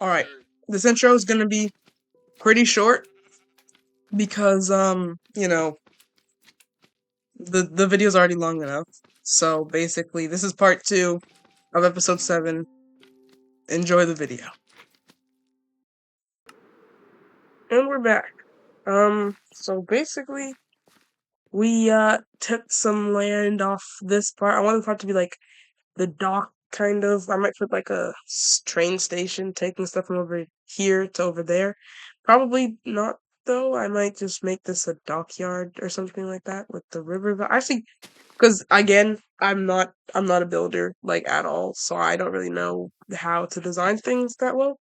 Alright, this intro is gonna be pretty short because, the video's already long enough. So basically, this is part 2 of episode 7. Enjoy the video. And we're back. So basically, we, took some land off this part. I want the part to be like the dock, kind of. I might put like a train station, taking stuff from over here to over there. Probably not though. I might just make this a dockyard or something like that with the river. Actually, because again, I'm not a builder like at all, so I don't really know how to design things that well.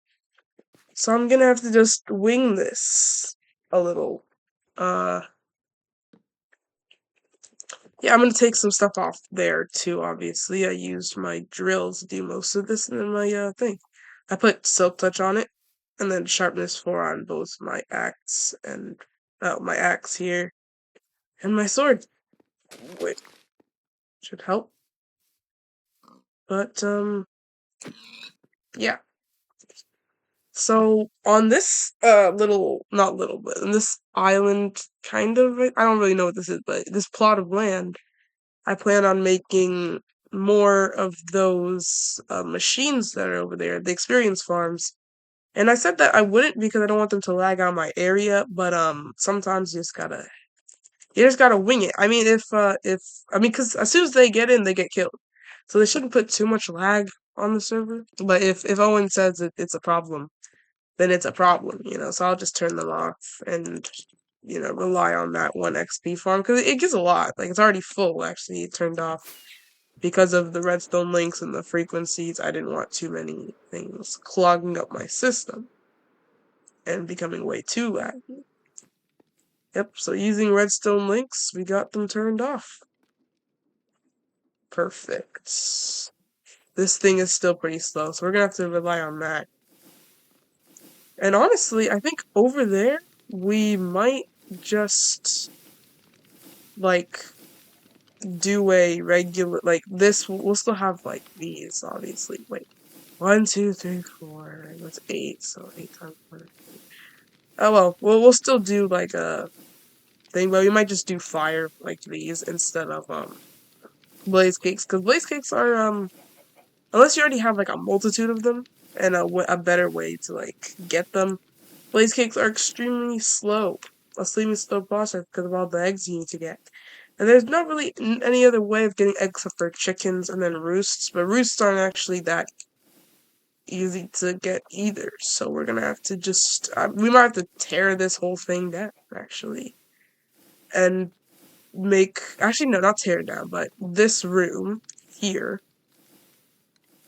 So I'm gonna have to just wing this a little. Uh, Yeah, I'm gonna take some stuff off there too, obviously. I used my drill to do most of this, and then my thing. I put silk touch on it, and then sharpness 4 on both my axe and my axe here, and my sword. Wait, should help. But yeah. So on this not little, but on this island, kind of, I don't really know what this is, but this plot of land, I plan on making more of those machines that are over there, the experience farms. And I said that I wouldn't because I don't want them to lag on my area, but sometimes you just gotta wing it. I mean, because as soon as they get in, they get killed, so they shouldn't put too much lag on the server. But if Owen says it's a problem, then it's a problem. So I'll just turn them off and rely on that one XP farm because it gives a lot. Like it's already full. Actually, it turned off because of the redstone links and the frequencies. I didn't want too many things clogging up my system and becoming way too laggy. Yep, so using redstone links, we got them turned off. Perfect. This thing is still pretty slow, so we're gonna have to rely on that. And honestly, I think over there, we might just, like, do a regular, like, this, we'll still have, like, these, obviously. Wait. 1, 2, 3, 4. That's 8. So 8 times 4. Oh well, we'll still do like a thing, but we might just do fire like these instead of blaze cakes, because blaze cakes are unless you already have like a multitude of them and a better way to like get them. Blaze cakes are extremely slow, a extremely slow process because of all the eggs you need to get. And there's not really any other way of getting eggs except for chickens and then roosts, but roosts aren't actually that easy to get either. So we're gonna have to just we might have to tear this whole thing down actually, and actually no, not tear it down, but this room here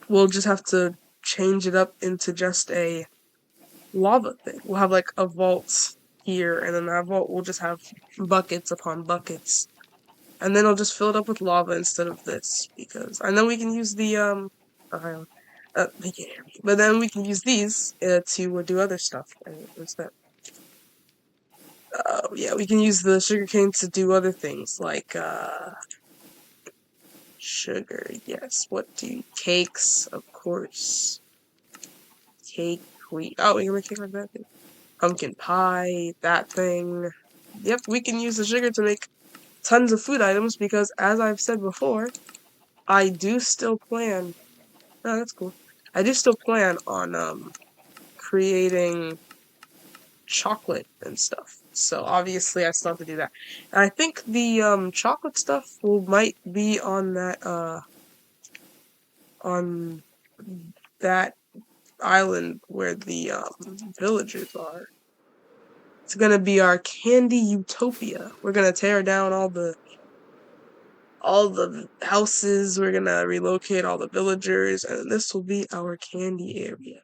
we'll just have to change it up into just a lava thing. We'll have like a vault here, and then that vault will just have buckets upon buckets, and then I'll just fill it up with lava instead of this because I know we can use the they can't hear me. But then we can use these to do other stuff instead. Yeah, we can use the sugarcane to do other things like sugar. Yes, cakes, of course. Cake, wheat. Oh, we can make cake like that thing. Pumpkin pie, that thing. Yep, we can use the sugar to make tons of food items because, as I've said before, I do still plan. Oh, that's cool. I do still plan on creating chocolate and stuff. So obviously I still have to do that. And I think the chocolate stuff might be on that island where the villagers are. It's gonna be our candy utopia. We're gonna tear down all the houses, we're gonna relocate all the villagers, and this will be our candy area.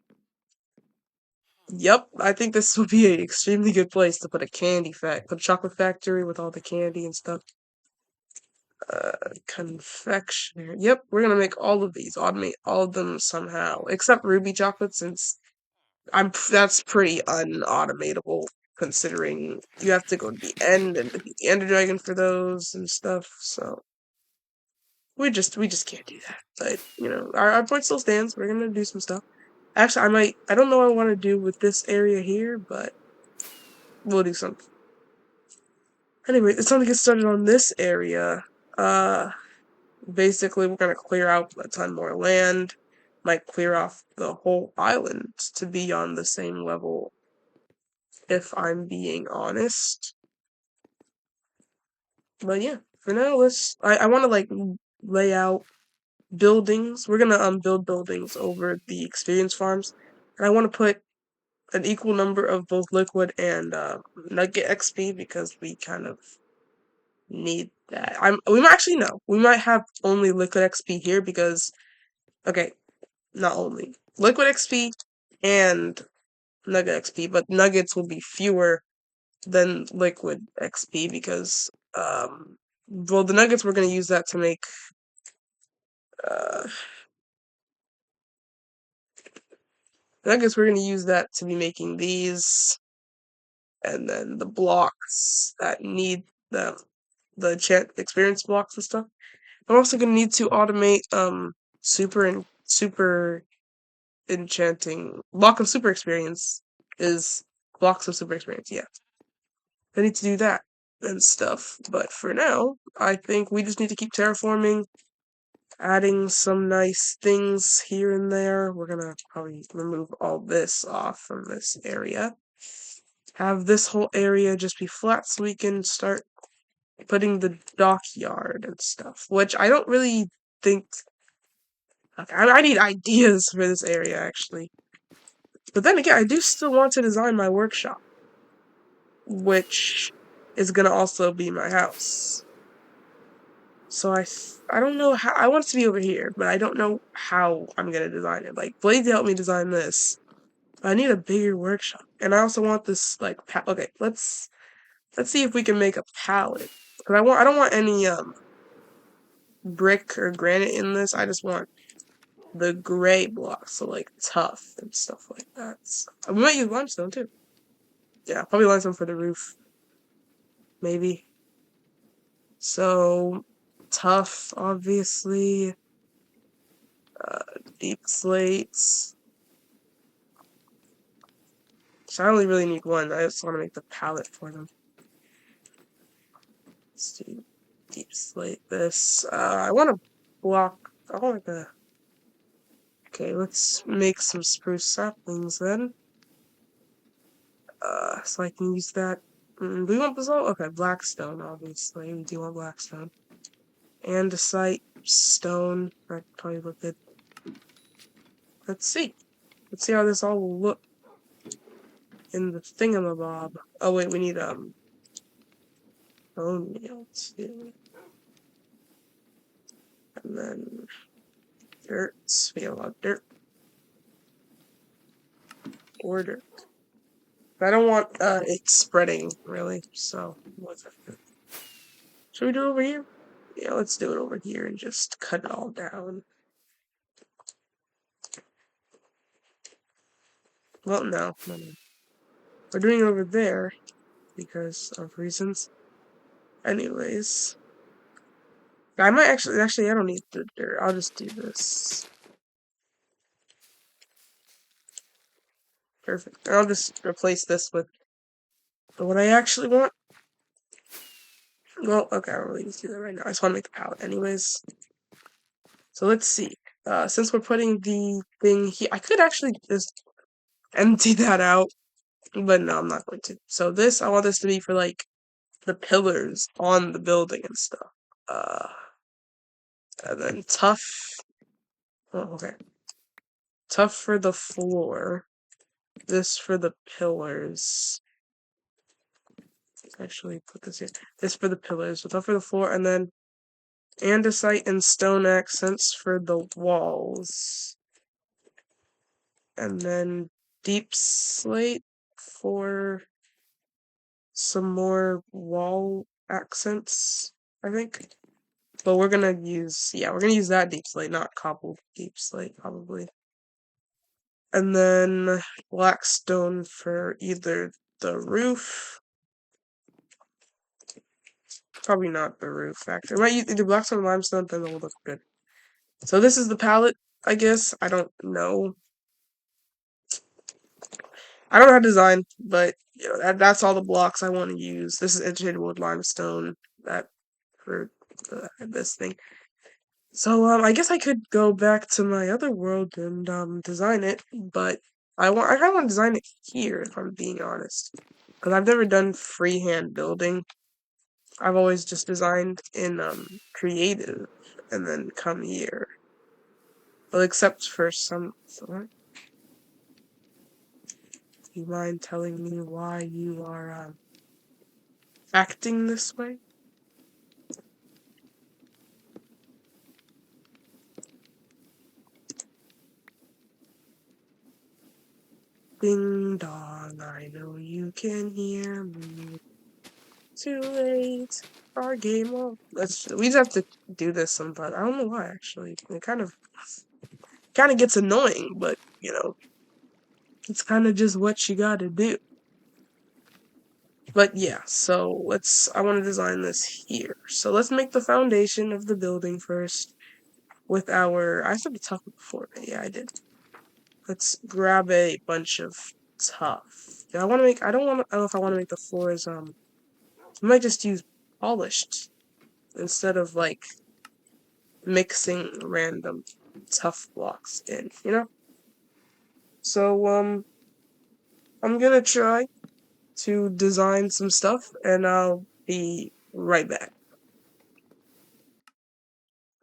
Yep, I think this will be an extremely good place to put put a chocolate factory with all the candy and stuff. Confectioner. Yep, we're gonna make all of these, automate all of them somehow, except ruby chocolate, since that's pretty unautomatable, considering you have to go to the end and defeat the Ender Dragon for those and stuff. So we just can't do that. But our point still stands. We're gonna do some stuff. Actually, I don't know what I want to do with this area here, but we'll do something. Anyway, it's time to get started on this area. Uh, Basically, we're gonna clear out a ton more land. Might clear off the whole island to be on the same level, if I'm being honest. But yeah, for now, I want to like lay out buildings. We're gonna build buildings over the experience farms, and I want to put an equal number of both liquid and nugget XP because we kind of need that. We might actually no, we might have only liquid XP here because okay, not only liquid XP and nugget XP, but nuggets will be fewer than liquid XP because well the nuggets we're gonna use that to make uh nuggets we're gonna use that to be making these and then the blocks that need the enchant experience blocks and stuff. I'm also gonna need to automate super enchanting block of super experience is blocks of super experience, yeah. I need to do that and stuff. But for now, I think we just need to keep terraforming, adding some nice things here and there. We're gonna probably remove all this off from this area. Have this whole area just be flat so we can start putting the dockyard and stuff, which I don't really think. Okay, I need ideas for this area actually. But then again, I do still want to design my workshop, which is gonna also be my house. So I don't know how I want it to be over here, but I don't know how I'm gonna design it. Like Blade helped me design this. I need a bigger workshop, and I also want this like okay. Let's see if we can make a pallet. Cause I don't want any brick or granite in this. I just want the gray blocks, so like tough and stuff like that. So, we might use limestone too. Yeah, probably limestone for the roof, maybe. So tough, obviously. Deep slates. So I only really need one. I just want to make the palette for them. Let's do deep slate this. I want to block. I want to. Okay, let's make some spruce saplings then. So I can use that. Do we want basalt? Okay, blackstone, obviously. We do want blackstone. Andesite, stone. That probably look good. Let's see. Let's see how this all will look in the thingamabob. Oh wait, we need bone meal too. And then dirt. We got a lot of dirt. Order. I don't want it spreading really, so whatever. Should we do it over here? Yeah, let's do it over here and just cut it all down. Well, no. We're doing it over there because of reasons. Anyways, I might actually I don't need the dirt. I'll just do this. Perfect. I'll just replace this with what I actually want. Well, okay, I don't really need to do that right now. I just want to make the palette anyways. So let's see. Since we're putting the thing here, I could actually just empty that out, but no, I'm not going to. So I want this to be for like the pillars on the building and stuff. Uh, and then tough. Oh, okay. Tough for the floor. This for the pillars. Actually, put this here. This for the pillars. So tough for the floor, and then andesite and stone accents for the walls. And then deep slate for some more wall accents, I think. But we're gonna use that deep slate, not cobbled deep slate, probably. And then black stone for either the roof. Probably not the roof, actually. I might use either blackstone or limestone, then it'll look good. So this is the palette, I guess. I don't know. I don't know how to design, but you know that's all the blocks I want to use. This is engineered wood limestone that for this thing. So I guess I could go back to my other world and design it, but I kind of want to design it here if I'm being honest, because I've never done freehand building. I've always just designed in creative and then come here. Well, except for some. Do you mind telling me why you are acting this way? Ding dong, I know you can hear me. Too late. Our game on. We just have to do this sometimes. I don't know why actually. It kind of gets annoying, but you know, it's kind of just what you gotta do. But yeah, so I want to design this here. So let's make the foundation of the building first with I said the tough before, but yeah, I did. Let's grab a bunch of tough. Yeah, I don't know if I want to make the floors, I might just use polished instead of like mixing random tough blocks in, you know? So, I'm gonna try to design some stuff and I'll be right back.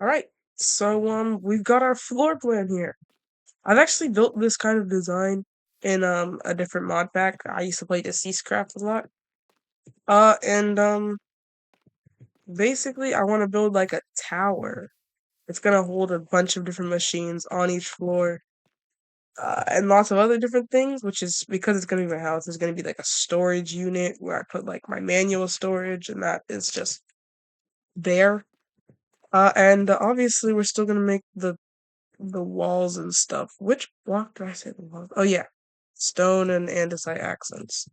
Alright, so, we've got our floor plan here. I've actually built this kind of design in, a different mod pack. I used to play Deceasecraft a lot. And, basically, I want to build like a tower. It's gonna hold a bunch of different machines on each floor, and lots of other different things, which is because it's gonna be my house, there's gonna be like a storage unit where I put like my manual storage, and that is just there. And obviously, we're still gonna make the walls and stuff. Which block did I say the walls? Oh yeah, stone and andesite accents.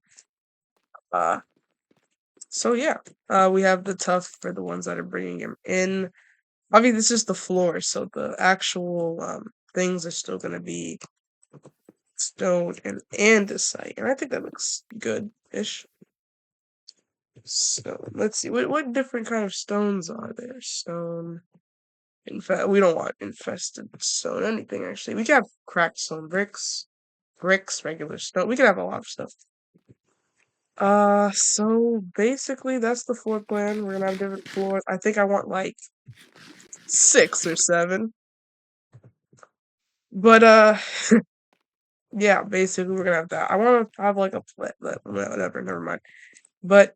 Uh, so yeah, we have the tough for the ones that are bringing him in. Obviously, this is the floor, so the actual things are still gonna be stone and andesite, and I think that looks good-ish. So let's see, what different kind of stones are there? Stone. In fact, we don't want infested stone. Anything actually. We could have cracked stone bricks, regular stone. We could have a lot of stuff. So basically, that's the floor plan. We're gonna have different floors. I think I want like 6 or 7. But yeah, basically we're gonna have that. I want to have like a whatever. Never mind. But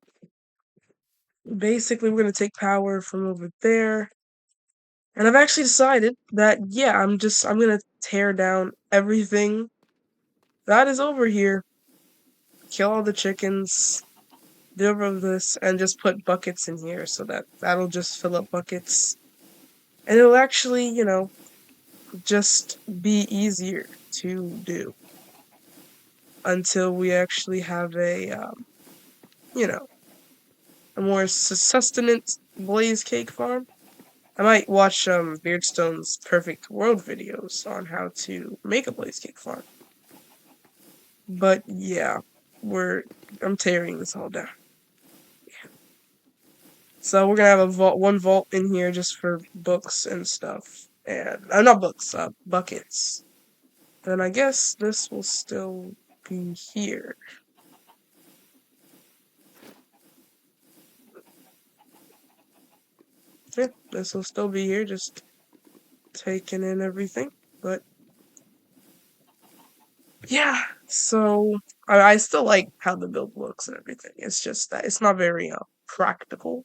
basically, we're gonna take power from over there. And I've actually decided that, yeah, I'm gonna tear down everything that is over here, kill all the chickens, do over this, and just put buckets in here so that that'll just fill up buckets. And it'll actually, just be easier to do until we actually have you know, a more sustenance blaze cake farm. I might watch Beardstone's Perfect World videos on how to make a blaze cake farm. But yeah, we're I'm tearing this all down. So we're gonna have one vault in here just for books and stuff, and not books, buckets. And I guess this will still be here. Yeah, this will still be here, just taking in everything. But yeah, so I still like how the build looks and everything. It's just that it's not very practical.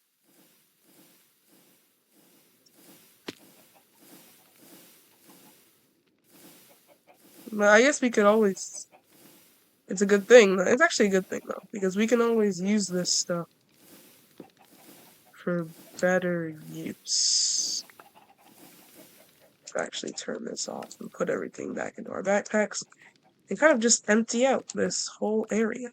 But I guess we could always. It's a good thing. It's actually a good thing though, because we can always use this stuff for better use. Actually turn this off and put everything back into our backpacks and kind of just empty out this whole area.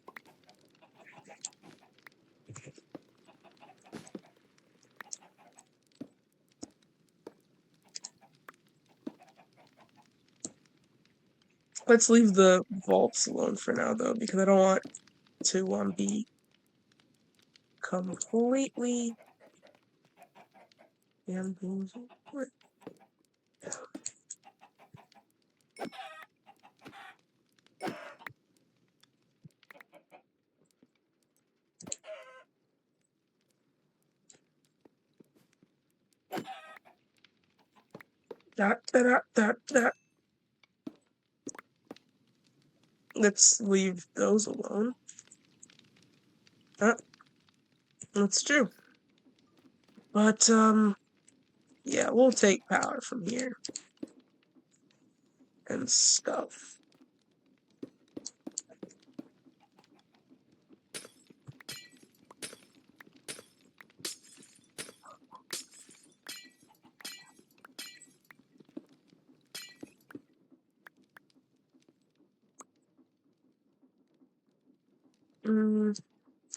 Let's leave the vaults alone for now, though, because I don't want to be completely bamboozled. That. Let's leave those alone. That's true. But yeah, we'll take power from here and stuff.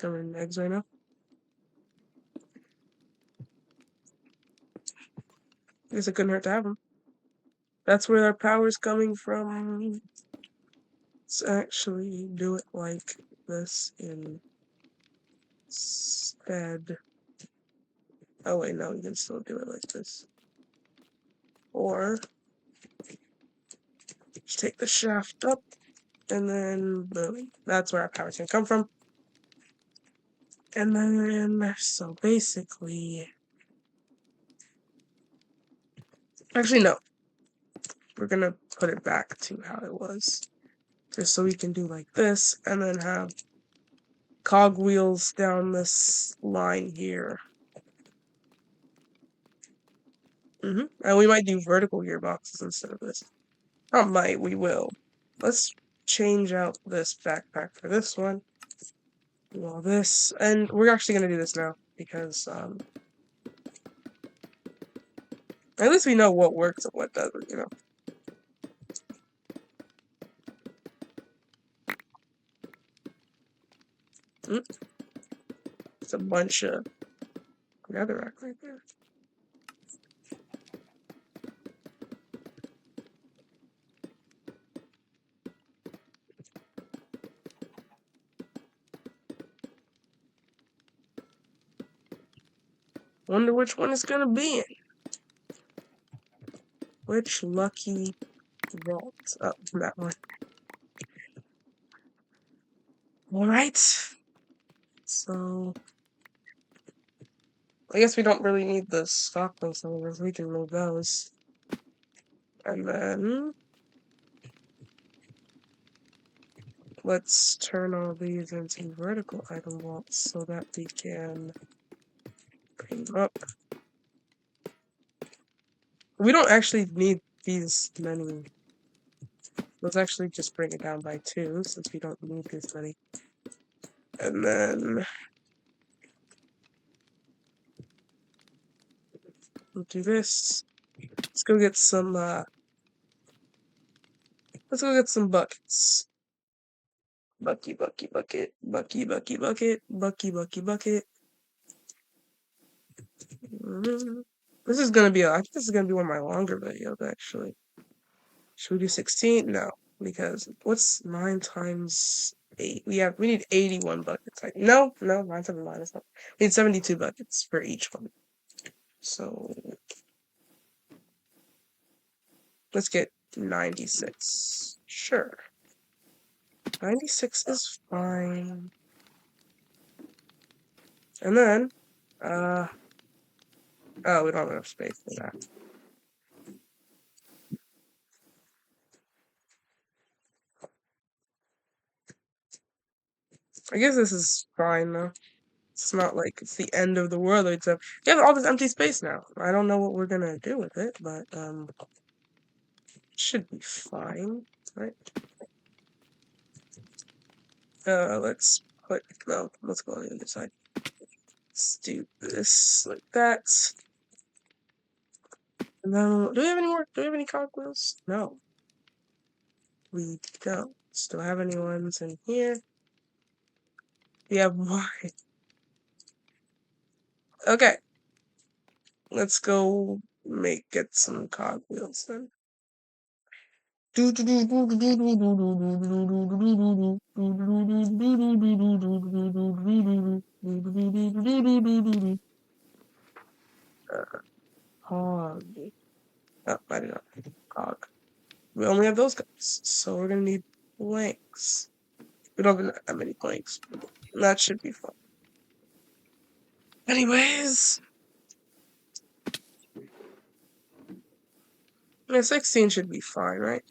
Coming eggs right now. I guess it couldn't hurt to have them. That's where our power's coming from. Let's actually do it like this instead. Oh wait, no, you can still do it like this. Or just take the shaft up and then boom. That's where our power's gonna come from. And then, so basically, actually no, we're gonna put it back to how it was. Just so we can do like this and then have cogwheels down this line here. And we might do vertical gearboxes instead of this. Not might, we will. Let's change out this backpack for this one. Do all this. And we're actually going to do this now because at least we know what works and what doesn't, you know. It's a bunch of netherrack right there. Wonder which one it's gonna be in. Which lucky vault? Oh, that one. Alright. So I guess we don't really need the stock things anymore. We can move those. And then let's turn all these into vertical item vaults so that we can bring them up. We don't actually need these many. Let's actually just bring it down by 2 since we don't need this many. And then we'll do this. Let's go get some buckets. Bucky, bucket. Bucky, bucket. Bucket. This is gonna be I think this is gonna be one of my longer videos actually. Should we do 16? No, because what's 9 times 8? We need 81 buckets. No, 9 times 9 is not. We need 72 buckets for each one. So let's get 96. Sure. 96 is fine. And then, oh, we don't have enough space for that. I guess this is fine though. It's not like it's the end of the world, except you have all this empty space now. I don't know what we're gonna do with it, but it should be fine, right? Let's let's go on the other side. Let's do this like that. And then, do we have any more? Do we have any cogwheels? No. We don't. Still have any ones in here? We have more. Okay. Let's go get some cogwheels then. Hog. Oh, I did not. Hog. We only have those guys, so we're gonna need planks. We don't have that many planks. That should be fun. Anyways, yeah, 16 should be fine, right?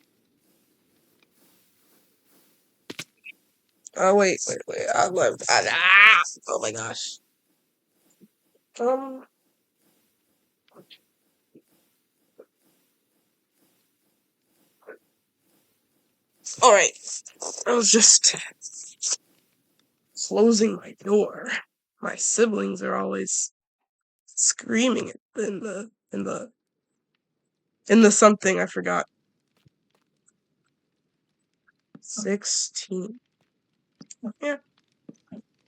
Oh, wait. I left. Oh my gosh. Um, alright. I was just closing my door. My siblings are always screaming in the something I forgot. 16. Yeah,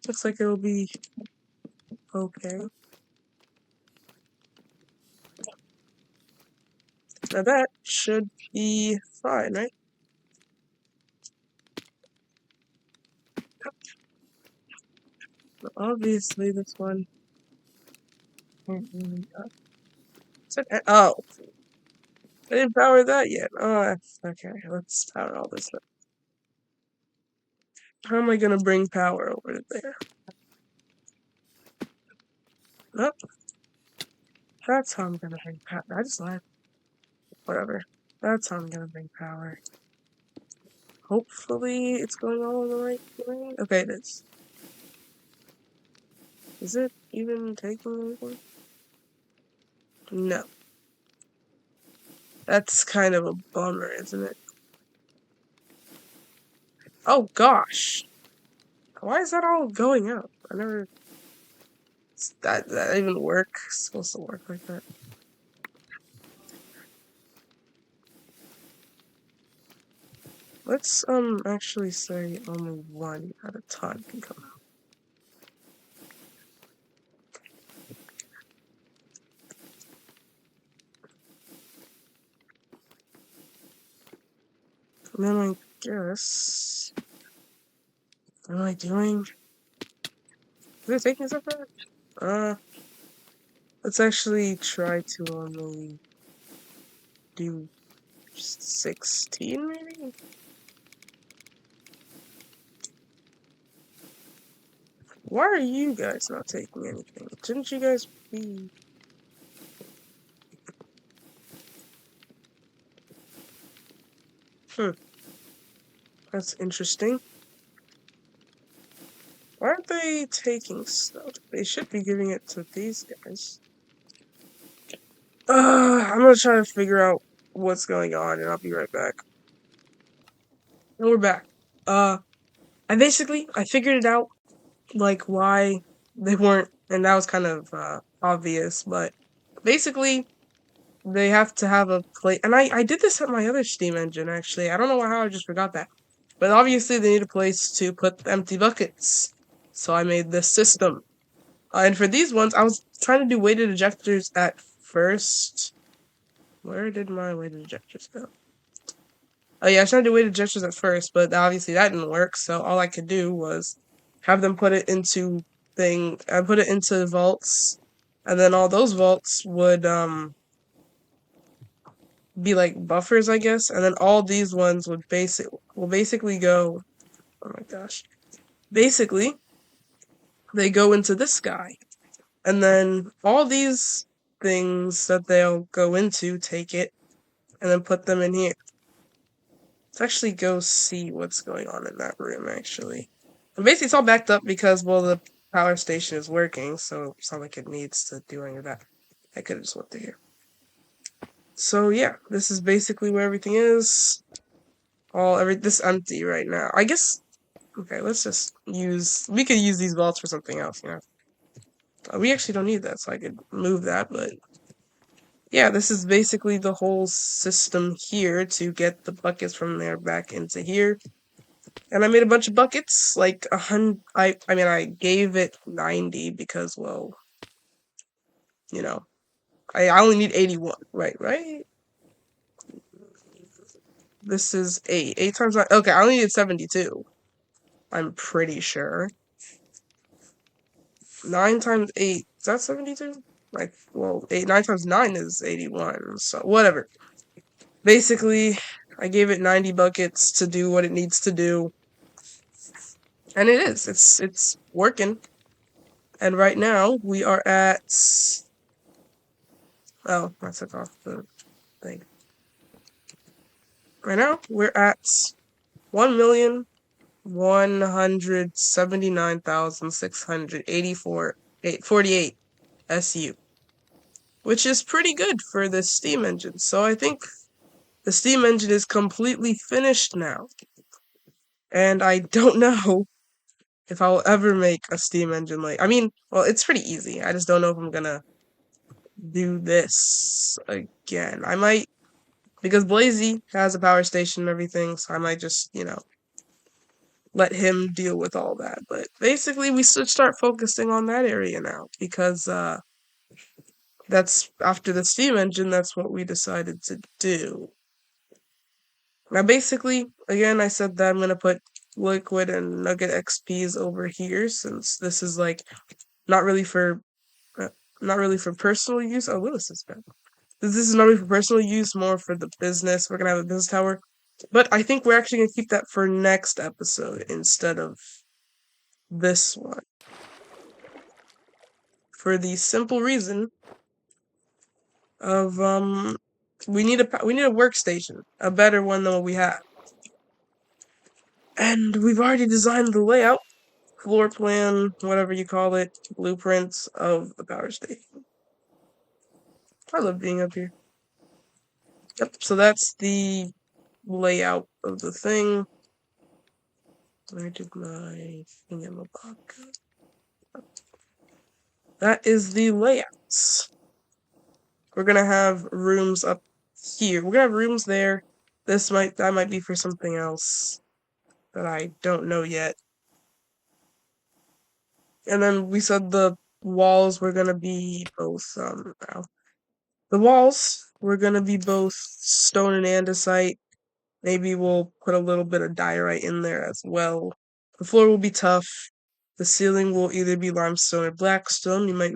looks like it'll be okay. Now that should be fine, right? But obviously this one can't really oh, I didn't power that yet. Oh, okay. Let's power all this up. How am I gonna bring power over to there? Nope, that's how I'm gonna bring power. I just lied. Whatever. That's how I'm gonna bring power. Hopefully it's going all in the right way. Okay, it is. Is it even taking anything? No. That's kind of a bummer, isn't it? Oh gosh. Why is that all going out? I never. That even work? It's supposed to work like that. Let's actually say only one at a time can come out. And then I guess. What am I doing? Is it taking stuff out? Let's actually try to only do 16 maybe? Why are you guys not taking anything? Shouldn't you guys be... Hmm, that's interesting. Why aren't they taking stuff? They should be giving it to these guys. I'm gonna try to figure out what's going on and I'll be right back. And we're back. I figured it out, like, why they weren't, and that was kind of, obvious, but basically, they have to have a place, and I did this at my other Steam engine, actually. I don't know how I just forgot that. But obviously, they need a place to put empty buckets. So I made this system. And for these ones, I was trying to do weighted ejectors at first. Where did my weighted ejectors go? Oh yeah, I was trying to do weighted ejectors at first, but obviously that didn't work. So all I could do was have them put it into I put it into vaults, and then all those vaults would be like buffers, I guess, and then all these ones will basically go. Oh my gosh! Basically, they go into this guy, and then all these things that they'll go into take it, and then put them in here. Let's actually go see what's going on in that room. Actually, and basically it's all backed up because the power station is working, so it's not like it needs to do any of that. I could have just went to here. So yeah, this is basically where everything is. This empty right now. I guess. Okay, let's just use. We could use these vaults for something else. We actually don't need that, so I could move that. But yeah, this is basically the whole system here to get the buckets from there back into here. And I made a bunch of buckets, like 100. I mean, I gave it 90 because, well, you know, I only need 81. Right. This is 8. 8 times 9. Okay, I only need 72. I'm pretty sure. 9 times 8. Is that 72? Like, well, 9 times 9 is 81. So, whatever. Basically, I gave it 90 buckets to do what it needs to do. And it is. It's working. And right now, we are at. Oh, I took off the thing. Right now, we're at 1,179,684 SU, which is pretty good for the steam engine. So I think the steam engine is completely finished now. And I don't know if I will ever make a steam engine like. I mean, well, it's pretty easy. I just don't know if I'm gonna do this again. I might, because Blazy has a power station and everything, so I might just, let him deal with all that. But basically, we should start focusing on that area now because that's after the steam engine. That's what we decided to do. Now, basically, again, I said that I'm gonna put liquid and nugget XPs over here since this is like not really for uh, not really for personal use. Oh, Willis is back. This is not really for personal use, more for the business. We're gonna have a business tower, but I think we're actually gonna keep that for next episode instead of this one. For the simple reason of we need a workstation, a better one than what we have. And we've already designed the layout, floor plan, whatever you call it, blueprints of the power station. I love being up here. Yep, so that's the layout of the thing. Where did my thingamabog go? That is the layouts. We're gonna have rooms up here. We're gonna have rooms there. That might be for something else that I don't know yet. And then we said the walls were gonna be both the walls were gonna be both stone and andesite. Maybe we'll put a little bit of diorite in there as well. The floor will be tough. The ceiling will either be limestone or blackstone. We might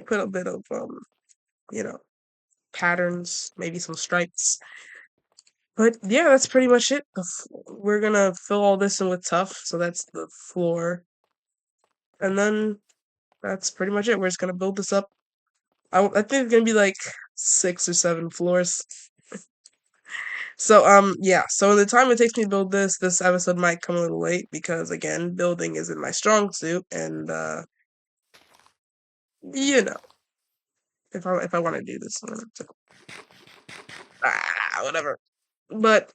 put a bit of you know, patterns, maybe some stripes. But yeah, that's pretty much it. We're gonna fill all this in with tuff, so that's the floor. And then that's pretty much it. We're just gonna build this up. I think it's gonna be like 6 or 7 floors. So yeah. So in the time it takes me to build this episode might come a little late because again, building isn't my strong suit, and you know, if I want to do this, I'm gonna whatever. But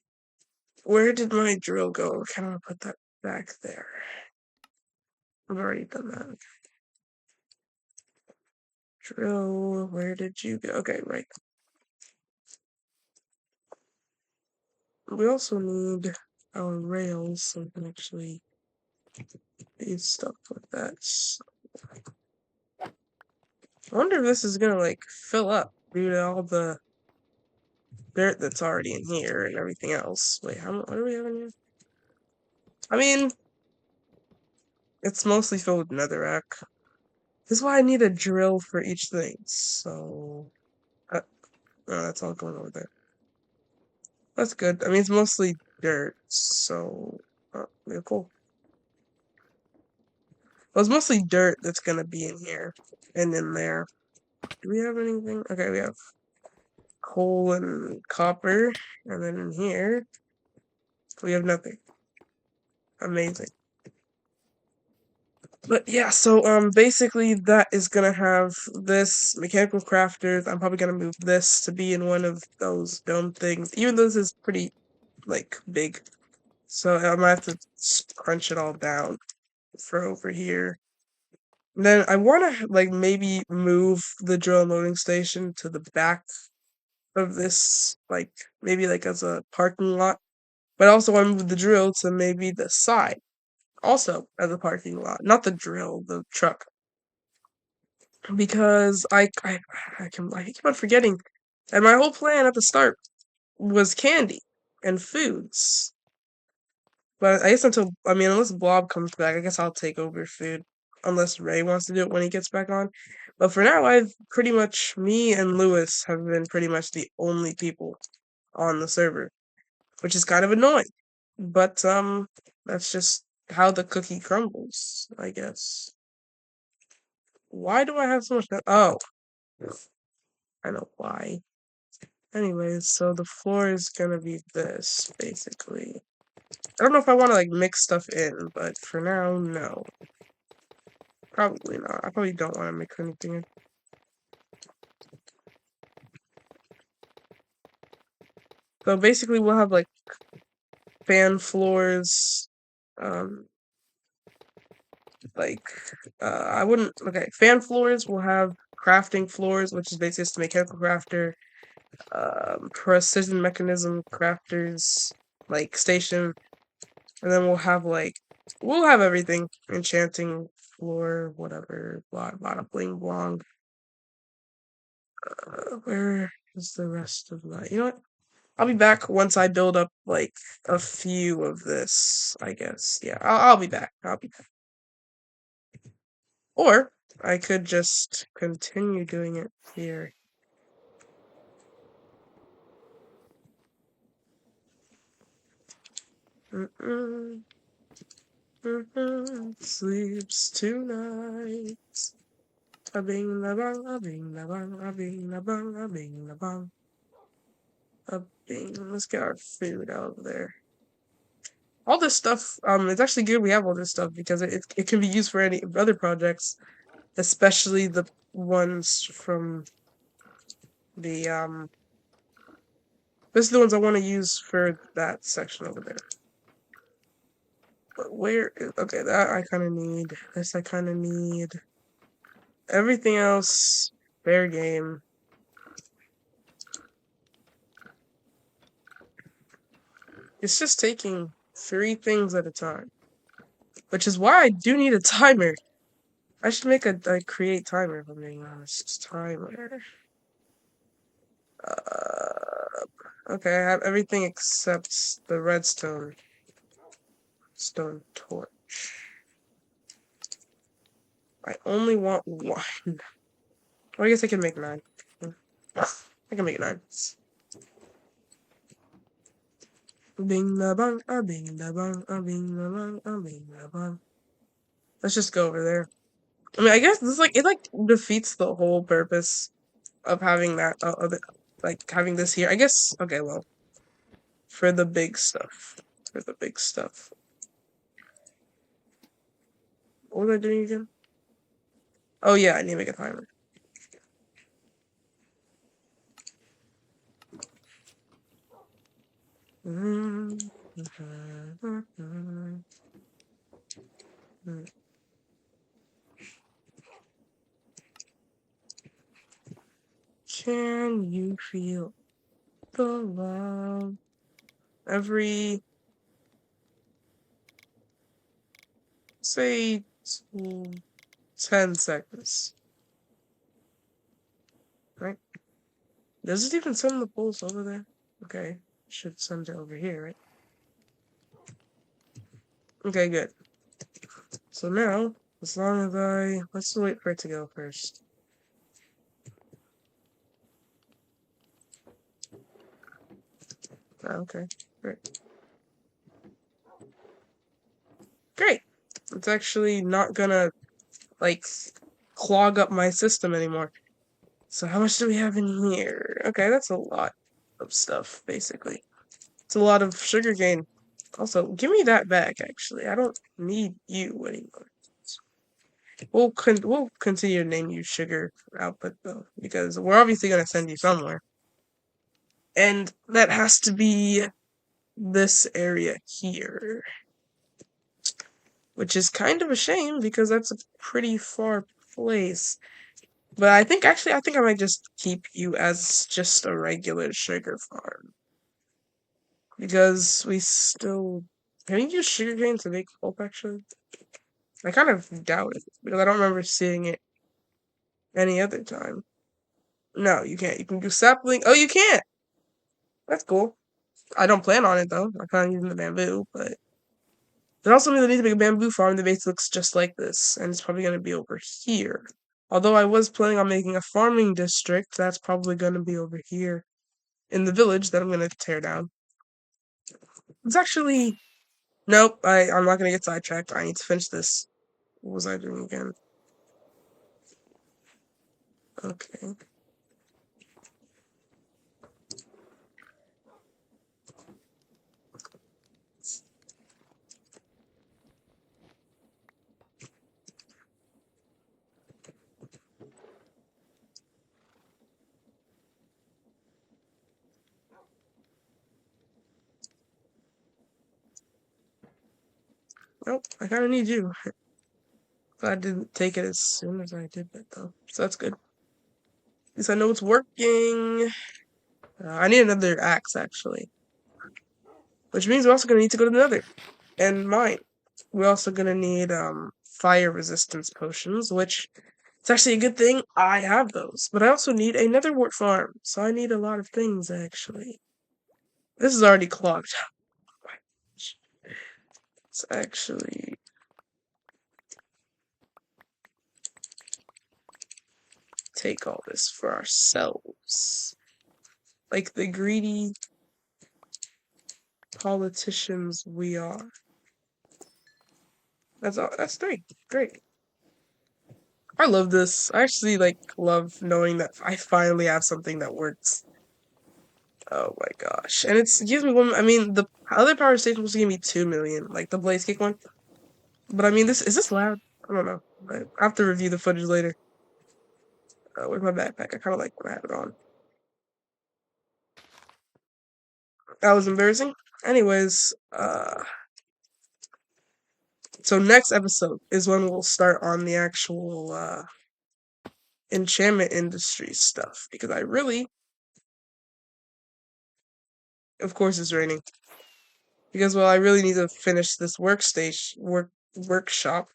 where did my drill go? Can I put that back there? I've already done that. Drill, where did you go? Okay, right. We also need our rails so we can actually do stuff with that. I wonder if this is gonna like fill up due to all the dirt that's already in here and everything else. Wait, what do we have in here? I mean, it's mostly filled with netherrack. This is why I need a drill for each thing. So, no, that's all going over there. That's good. I mean, it's mostly dirt, so yeah, cool. Well, it's mostly dirt that's gonna be in here and in there. Do we have anything? Okay, we have coal and copper, and then in here we have nothing. Amazing. But yeah, so basically that is gonna have this mechanical crafters. I'm probably gonna move this to be in one of those dome things, even though this is pretty like big. So I might have to crunch it all down for over here. And then I want to like maybe move the drill loading station to the back of this, like maybe like as a parking lot. But I also want to move the drill to maybe the side, also as a parking lot. Not the drill, the truck. Because I keep on forgetting. And my whole plan at the start was candy and foods. But I guess unless Blob comes back, I guess I'll take over food. Unless Ray wants to do it when he gets back on. But for now, me and Lewis have been pretty much the only people on the server, which is kind of annoying. But, that's just how the cookie crumbles, I guess. Why do I have so much? Oh, I know why. Anyways, so the floor is gonna be this, basically. I don't know if I want to like mix stuff in, but for now, no. Probably not. I probably don't want to mix anything in. So basically, we'll have like fan floors, um, like I wouldn't. Okay, fan floors. We'll have crafting floors, which is basically just a mechanical crafter, precision mechanism crafters, like station, and then we'll have everything enchanting floor, whatever, blah blah bling blong. Where is the rest of my? You know what? I'll be back once I build up like a few of this. I guess. Yeah, I'll be back. I'll be back. Or I could just continue doing it here. Mm-mm. Mm-mm. Sleeps tonight. A bing la bang, a bing la bang, a bing la bang, a bing la bang. A bing. Let's get our food out of there. All this stuff, it's actually good we have all this stuff because it can be used for any other projects, especially the ones from the this is the ones I want to use for that section over there. But okay, that I kind of need. This I kind of need. Everything else, fair game. It's just taking 3 things at a time, which is why I do need a timer. I should make a create timer if I'm being honest. Timer. Okay, I have everything except the redstone stone torch. I only want 1. Oh, I guess I can make 9. I can make 9. Bing la bang, a bing la bang, a bing la bang, a bing la bang. Let's just go over there. I mean, I guess this it defeats the whole purpose of having that having this here. I guess okay, well, for the big stuff. For the big stuff. What was I doing again? Oh yeah, I need to make a timer. Can you feel the love? Every say 10 seconds. Right? Does it even send the pulse over there? Okay. Should send it over here, right? Okay, good. So now, as long as let's wait for it to go first. Okay, great. Great! It's actually not gonna, like, clog up my system anymore. So how much do we have in here? Okay, that's a lot of stuff, basically. It's a lot of sugarcane. Also, give me that back, actually. I don't need you anymore. We'll continue to name you Sugar Output, though, because we're obviously going to send you somewhere. And that has to be this area here. Which is kind of a shame, because that's a pretty far place. But I think I might just keep you as just a regular sugar farm. Because we still... Can you use sugarcane to make pulp, actually? I kind of doubt it, because I don't remember seeing it any other time. No, you can't. You can do sapling. Oh, you can't! That's cool. I don't plan on it though. I plan on using the bamboo, but it also means I need to make a bamboo farm. The base looks just like this, and it's probably gonna be over here. Although I was planning on making a farming district, that's probably gonna be over here in the village that I'm gonna tear down. It's actually nope. I'm not gonna get sidetracked. I need to finish this. What was I doing again? Okay. Nope. I kind of need you. Glad I didn't take it as soon as I did that though. So that's good. At least I know it's working. I need another axe actually, which means we're also gonna need to go to the Nether and mine. We're also gonna need fire resistance potions, which it's actually a good thing I have those. But I also need a nether wart farm, so I need a lot of things actually. This is already clogged. Let's actually take all this for ourselves. Like the greedy politicians we are. That's all. That's three. Great. I love this. I actually love knowing that I finally have something that works. Oh my gosh. And it gives me one. I mean, the other power station was giving me 2 million, like the Blaze Kick one. But I mean, this is this loud? I don't know. I have to review the footage later. Where's my backpack? I kind of like when I have it on. That was embarrassing. Anyways, so next episode is when we'll start on the actual enchantment industry stuff because I really, of course, it's raining. Because well, I really need to finish this workshop,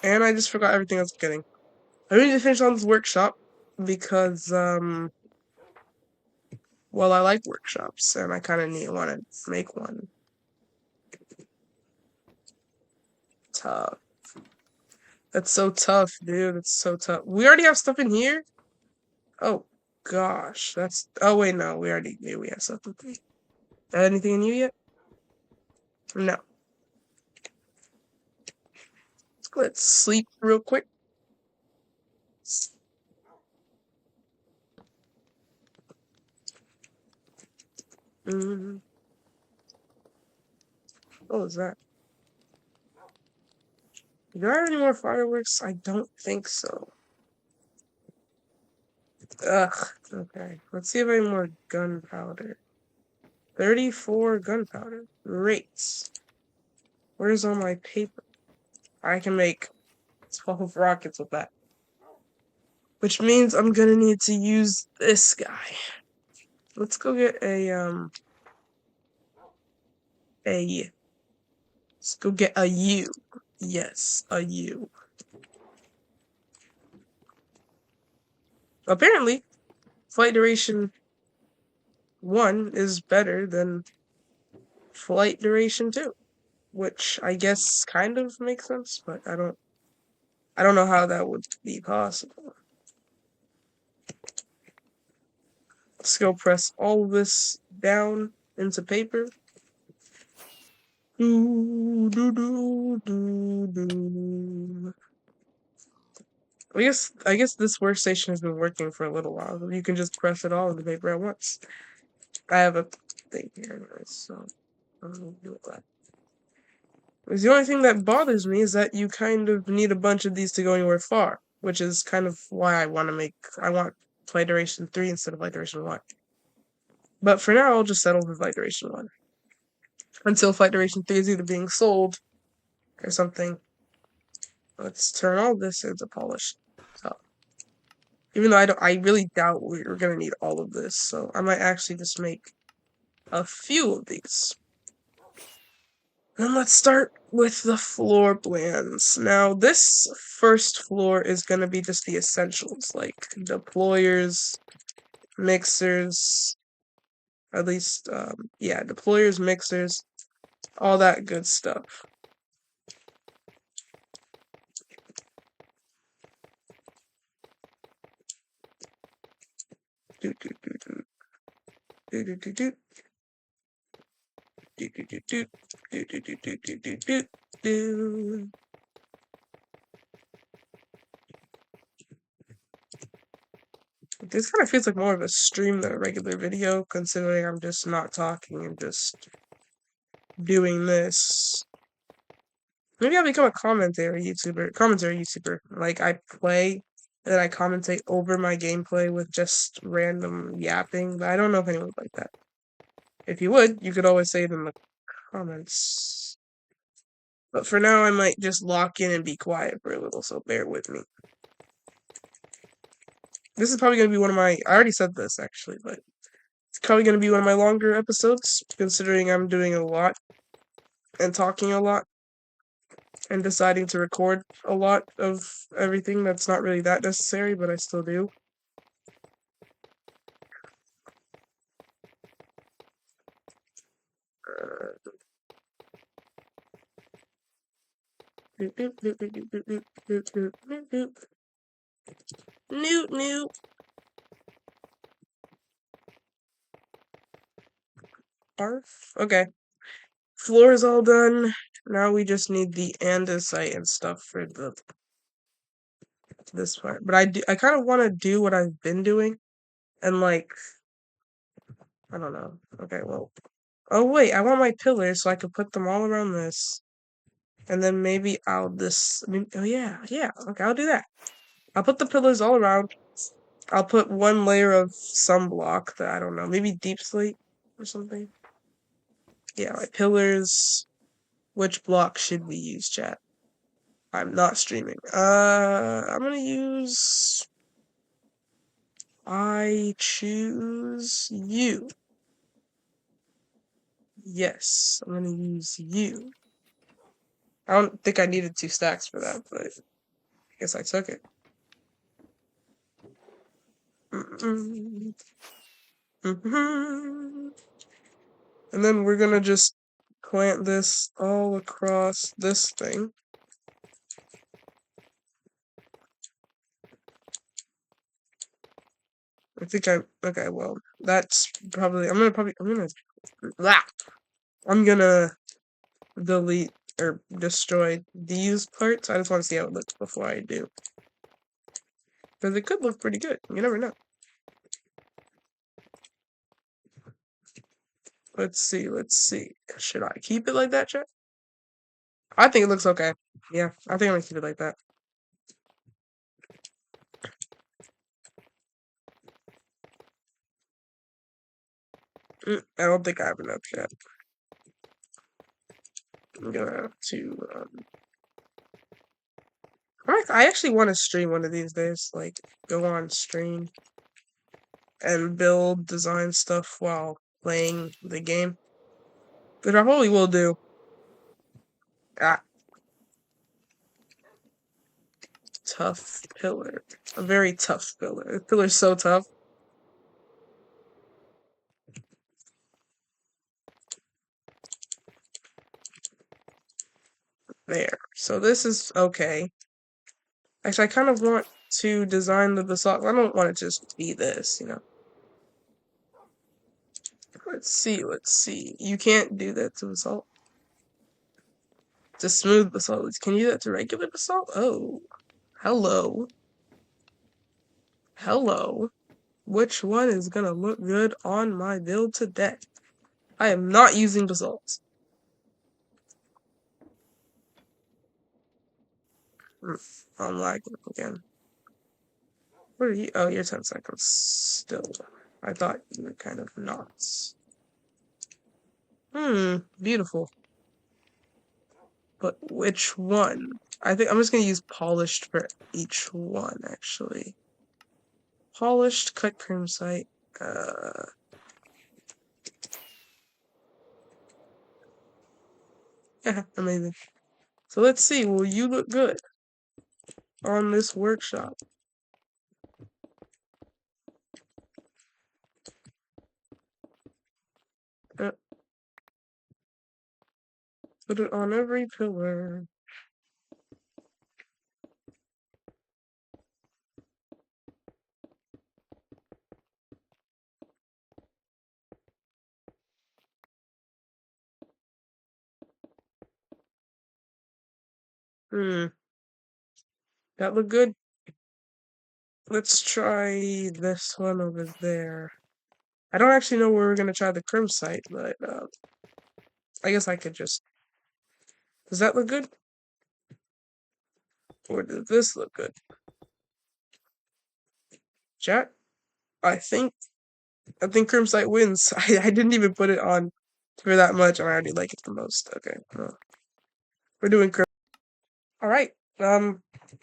and I just forgot everything I was getting. I really need to finish on this workshop because well, I like workshops, and I kind of want to make one. Tough. That's so tough, dude. It's so tough. We already have stuff in here. Oh gosh, that's. Oh wait, no, we already knew we had stuff in here. Anything in you yet? No. Let's sleep real quick. What was that? Do I have any more fireworks? I don't think so. Ugh. Okay. Let's see if I have any more gunpowder. 34 gunpowder. Great. Where's all my paper? I can make 12 rockets with that. Which means I'm gonna need to use this guy. Let's go get let's go get a U. Yes, a U. Apparently, flight duration 1 is better than flight duration 2, which I guess kind of makes sense, but I don't know how that would be possible. Let's go press all this down into paper. Do, do, do, do, do. I guess this workstation has been working for a little while. You can just press it all into paper at once. I have a thing here, so I'm gonna do that. Because the only thing that bothers me is that you kind of need a bunch of these to go anywhere far, which is kind of why I want flight duration 3 instead of flight duration 1. But for now, I'll just settle for flight duration 1. Until flight duration 3 is either being sold or something. Let's turn all this into polished. So, even though I really doubt we're gonna need all of this, so I might actually just make a few of these. And let's start with the floor plans. Now, this first floor is gonna be just the essentials, like deployers, mixers, At least, yeah, deployers, mixers, all that good stuff. Do, do, do, do. Do, do, do, do. Do, do, do, do. Do, do, do, do, do, do, do, do. This kind of feels like more of a stream than a regular video, considering I'm just not talking and just doing this. Maybe I'll become a commentary YouTuber. Like I play and then I commentate over my gameplay with just random yapping, but I don't know if anyone would like that. If you would, you could always say it in the comments. But for now, I might just lock in and be quiet for a little, so bear with me. This is probably going to be one of my. I already said this actually, but it's probably going to be one of my longer episodes, considering I'm doing a lot and talking a lot and deciding to record a lot of everything that's not really that necessary, but I still do. Newt, newt. Barf. Okay. Floor is all done. Now we just need the andesite and stuff for this part. But I kind of want to do what I've been doing, and like I don't know. Okay, well. Oh wait, I want my pillars so I could put them all around this, and then maybe I'll this. I mean, oh yeah, yeah. Okay, I'll do that. I'll put the pillars all around. I'll put one layer of sunblock that I don't know, maybe deep slate or something. Yeah, my pillars. Which block should we use, chat? I'm not streaming. I'm gonna use. I choose you. Yes, I'm gonna use you. I don't think I needed 2 stacks for that, but I guess I took it. Mm-mm. Mm-hmm. And then we're gonna just plant this all across this thing. I think okay, well, that's probably, I'm gonna delete or destroy these parts. I just want to see how it looks before I do. Because it could look pretty good. You never know. Let's see, let's see. Should I keep it like that, chat? I think it looks okay. Yeah, I think I'm gonna keep it like that. I don't think I have enough yet. I'm gonna have to, I actually want to stream one of these days. Like, go on stream and build, design stuff while playing the game. Which I probably will do. Ah, tough pillar. A very tough pillar. The pillar's so tough. There. So this is okay. Actually, I kind of want to design the basalt. I don't want it to just be this, you know. Let's see, let's see. You can't do that to basalt. To smooth basalt. Can you do that to regular basalt? Oh. Hello. Hello. Which one is gonna look good on my build today? I am not using basalt. I'm lagging again. What are you? Oh, you're 10 seconds still. I thought you were kind of not. Beautiful. But which one? I think I'm just gonna use polished for each one, actually. Polished, cut cream site. Yeah, amazing. So let's see, will you look good on this workshop? Put it on every pillar. Hmm, that look good. Let's try this one over there. I don't actually know where we're gonna try the crim site, but I guess I could just. Does that look good? Or does this look good? Chat? I think crim site wins. I didn't even put it on for that much, and I already like it the most. Okay, well, we're doing crim. All right.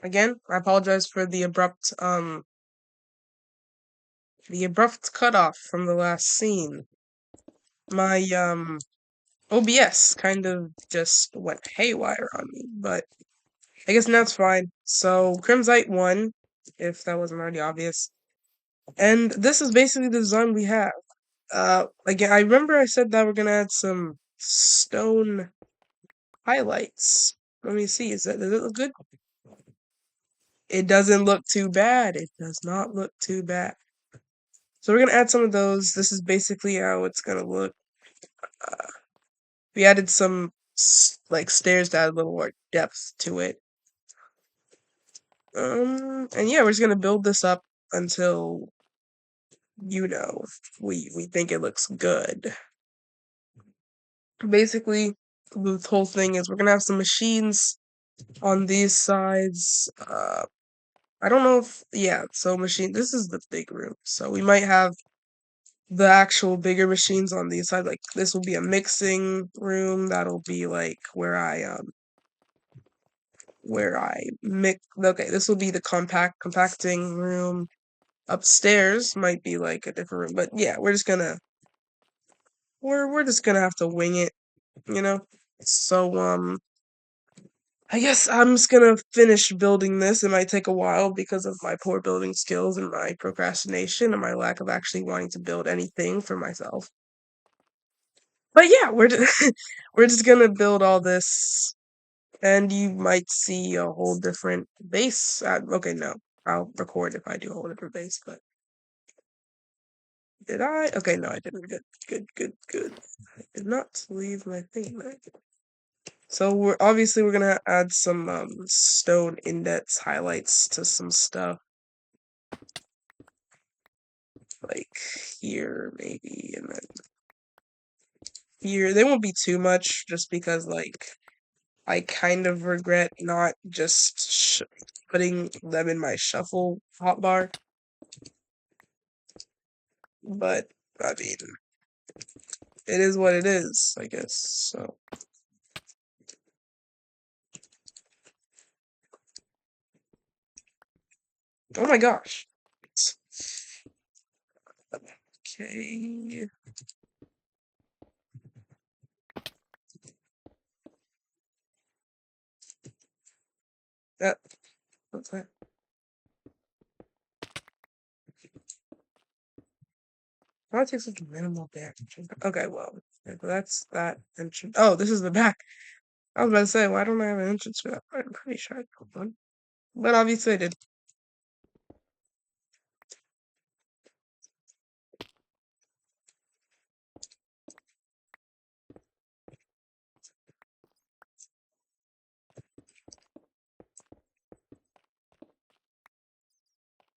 Again, I apologize for the abrupt cutoff from the last scene. My OBS kind of just went haywire on me, but I guess now it's fine. So Crimsite won, if that wasn't already obvious. And this is basically the design we have. Again, I remember I said that we're gonna add some stone highlights. Let me see, does it look good? It doesn't look too bad. It does not look too bad. So we're gonna add some of those. This is basically how it's gonna look. Uh, we added some like stairs to add a little more depth to it. And yeah, we're just gonna build this up until we think it looks good. Basically, the whole thing is we're gonna have some machines on these sides. I don't know if yeah, so machine. This is the big room, so we might have the actual bigger machines on these sides. Like this will be a mixing room. That'll be like where I mix. Okay, this will be the compacting room. Upstairs might be like a different room, but yeah, we're just gonna have to wing it, you know. So I guess I'm just gonna finish building this. It might take a while because of my poor building skills and my procrastination and my lack of actually wanting to build anything for myself. But yeah, we're just gonna build all this, and you might see a whole different base. Okay, no, I'll record if I do a whole different base. But did I? Okay, no, I didn't. Good. I did not leave my thing back. So we're gonna add some stone indents highlights to some stuff like here maybe, and then here. They won't be too much just because like I kind of regret not just putting them in my shuffle hotbar, but I mean it is what it is, I guess. So oh my gosh. Okay. That what's that? Why it takes such minimal damage? Okay, well, that's that entrance. Oh, this is the back. I was about to say, why don't I have an entrance for that? I'm pretty sure I put one, but obviously I did.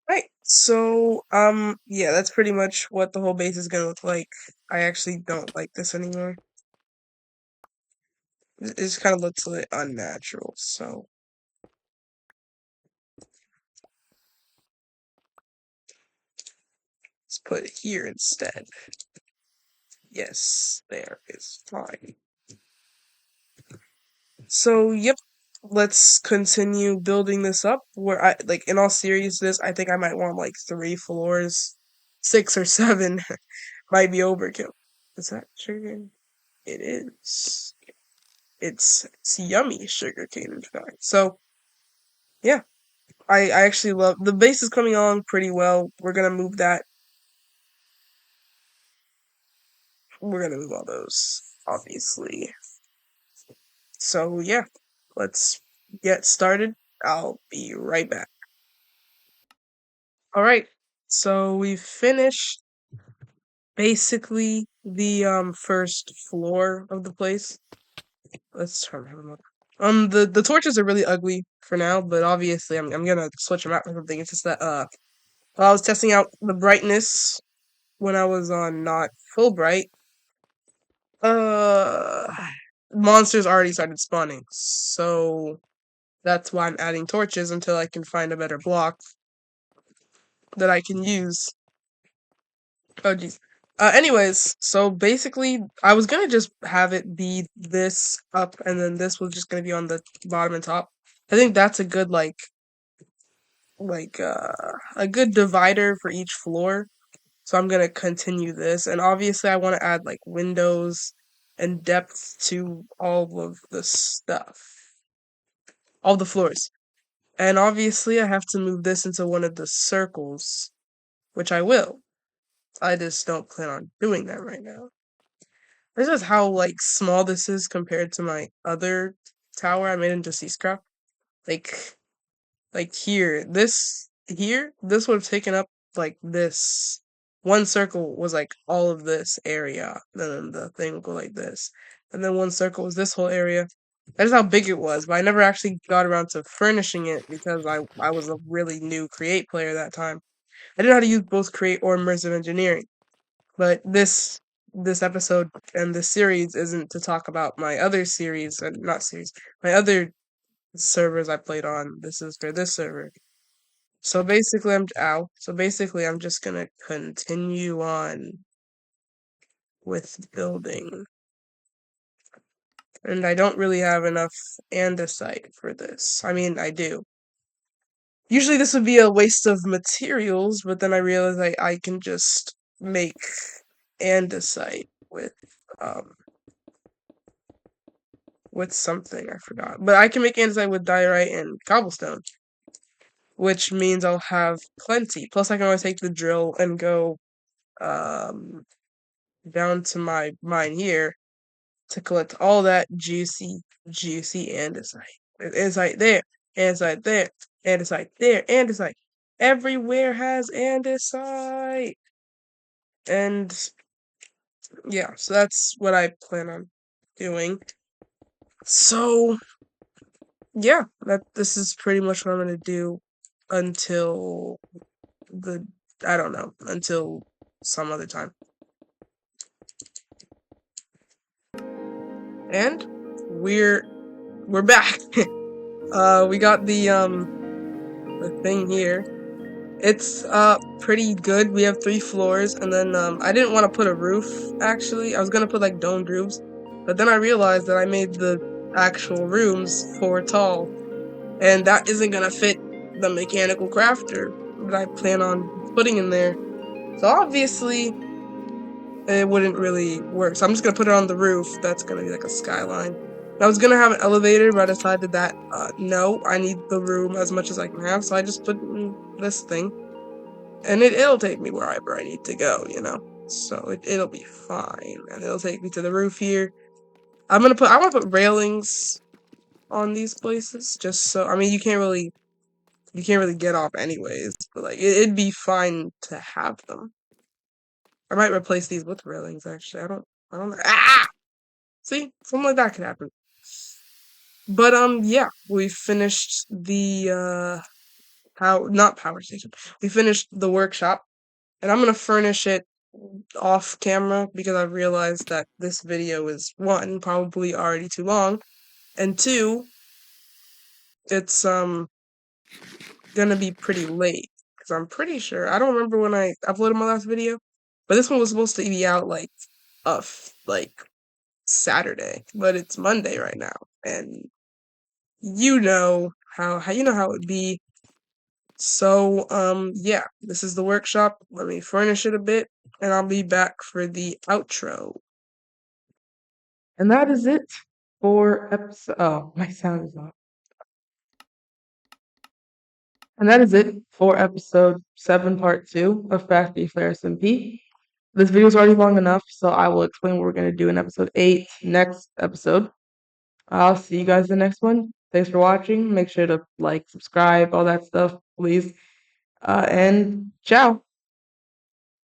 Right. So, yeah, that's pretty much what the whole base is gonna look like. I actually don't like this anymore. It just kind of looks a bit unnatural. So let's put it here instead. Yes, there is fine. So, yep, let's continue building this up. Where I like, in all seriousness, I think I might want like 3 floors, 6 or 7 might be overkill. Is that sugar? It is. It's yummy sugarcane, in fact. So yeah, I actually love the base is coming along pretty well. We're gonna move that. We're gonna move all those, obviously. So yeah, let's get started. I'll be right back. All right. So we finished basically the first floor of the place. Let's try and have a look. The torches are really ugly for now, but obviously I'm gonna switch them out for something. It's just that while I was testing out the brightness when I was on not full bright, uh monsters already started spawning. So that's why I'm adding torches until I can find a better block that I can use. Oh jeez. Anyways, so basically, I was gonna just have it be this up, and then this was just gonna be on the bottom and top. I think that's a good a good divider for each floor. So I'm gonna continue this, and obviously I want to add like windows and depth to all of the stuff, all the floors. And obviously I have to move this into one of the circles, which I will. I just don't plan on doing that right now. This is how like small this is compared to my other tower I made in Deceasecraft. Like this would have taken up like this. One circle was like all of this area. Then the thing would go like this. And then one circle was this whole area. That is how big it was, but I never actually got around to furnishing it because I was a really new create player that time. I didn't know how to use both create or immersive engineering. But this episode and this series isn't to talk about my other series and not series, my other servers I played on. This is for this server. So basically I'm just gonna continue on with building. And I don't really have enough andesite for this. I mean I do. Usually this would be a waste of materials, but then I realized I can just make andesite um with something I forgot. But I can make andesite with diorite and cobblestone, which means I'll have plenty. Plus I can always take the drill and go um down to my mine here to collect all that juicy andesite. There's andesite there, andesite there, andesite there, andesite. Everywhere has andesite. And yeah, so that's what I plan on doing. So yeah, that this is pretty much what I'm gonna do until the I don't know, until some other time. And we're we're back. We got the thing here. It's pretty good. We have 3 floors, and then I didn't want to put a roof actually. I was gonna put like domed roofs, but then I realized that I made the actual rooms 4 tall, and that isn't gonna fit the mechanical crafter that I plan on putting in there. So obviously it wouldn't really work. So I'm just gonna put it on the roof. That's gonna be like a skyline. I was gonna have an elevator, but I decided that no, I need the room as much as I can have. So I just put in this thing, and it'll take me wherever I need to go. So it'll be fine, and it'll take me to the roof here. I want to put railings on these places, just so I mean you can't really get off anyways, but like it'd be fine to have them. I might replace these with railings actually. I don't know. Ah! See? Something like that could happen. But yeah, we finished the power not power station. We finished the workshop, and I'm gonna furnish it off camera because I realized that this video is one, probably already too long, and two, it's gonna be pretty late. Because I'm pretty sure I don't remember when I uploaded my last video, but this one was supposed to be out like Saturday, but it's Monday right now, and you know how it would be. So yeah, this is the workshop. Let me furnish it a bit, and I'll be back for the outro. And that is it for episode. Oh, my sound is off. And that is it for episode 7, part 2 of Factory Flare SMP. This video is already long enough, so I will explain what we're going to do in episode 8 next episode. I'll see you guys in the next one. Thanks for watching. Make sure to like, subscribe, all that stuff, please. And ciao.